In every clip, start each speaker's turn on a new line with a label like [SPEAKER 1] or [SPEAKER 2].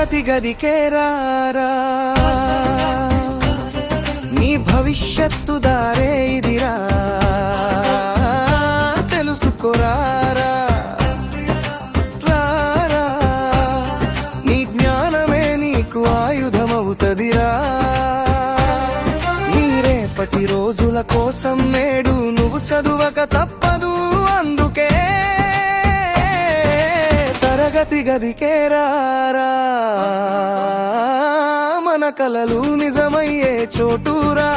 [SPEAKER 1] తరగతి గదికే రారా, నీ భవిష్యత్తు దారే ఇదిరా, తెలుసుకోరారా రారా, నీ జ్ఞానమే నీకు ఆయుధమవుతదిరా. నీ రేపటి రోజుల కోసం నేడు నువ్వు చదువక తప్పదు, అందుకే తరగతి గదికే రారా, మన కలలు నిజమయ్యే చోటురా.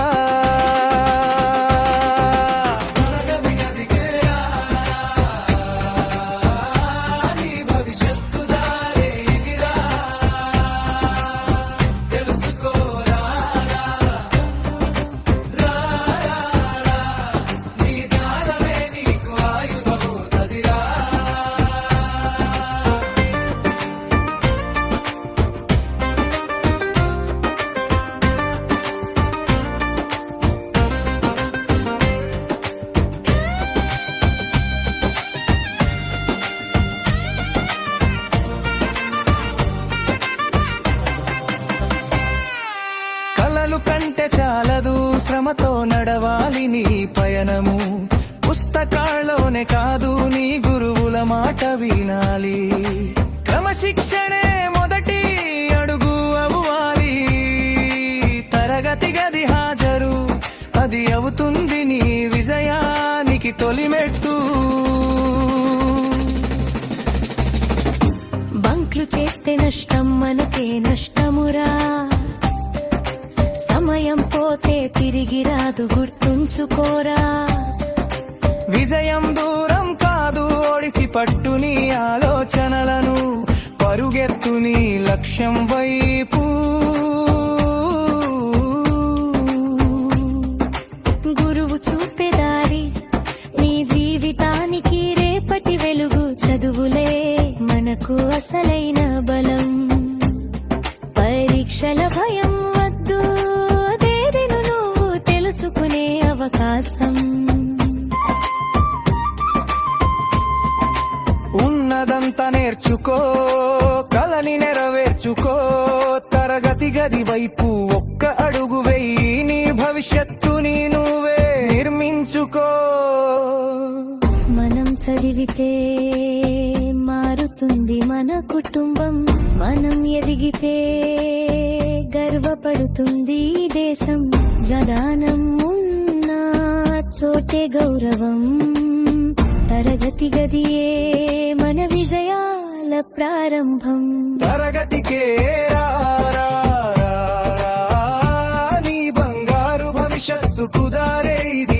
[SPEAKER 1] కంటే చాలదు, శ్రమతో నడవాలి నీ పయనము. పుస్తకాల్లోనే కాదు, నీ గురువుల మాట వినాలి. క్రమశిక్షణే మొదటి అడుగు అవ్వాలి. తరగతి గది హాజరు, అది అవుతుంది నీ విజయానికి తొలిమెట్టు.
[SPEAKER 2] బంక్లు చేస్తే నష్టం మనకే నష్టమురా, సమయం పోతే తిరిగి రాదు, గుర్తుంచుకోరా.
[SPEAKER 1] విజయం దూరం కాదు, ఒడిసి పట్టు నీ ఆలోచనలను, పరుగెత్తు నీ లక్ష్యం వైపు.
[SPEAKER 2] గురువు చూపేదారి నీ జీవితానికి రేపటి వెలుగు, చదువులే మనకు అసలైన బలం. పరీక్షల భయం వద్దు, దేనిను నువ్వు తెలుసుకునే అవకాశం.
[SPEAKER 1] ఉన్నదంతా నేర్చుకో, కలని నెరవేర్చుకో. తరగతి గది వైపు ఒక్క అడుగు వెయ్యి, నీ భవిష్యత్తుని నువ్వే నిర్మించుకో.
[SPEAKER 2] మనం చదివితే మారుతుంది మన కుటుంబం, మనం ఎదిగితే గర్వపడుతుంది దేశం. జదానం ఉన్న చోటే గౌరవం, తరగతి గదియే మన విజయాల ప్రారంభం.
[SPEAKER 1] తరగతికే రారా, నీ బంగారు భవిష్యత్తు కుదారే ఇది.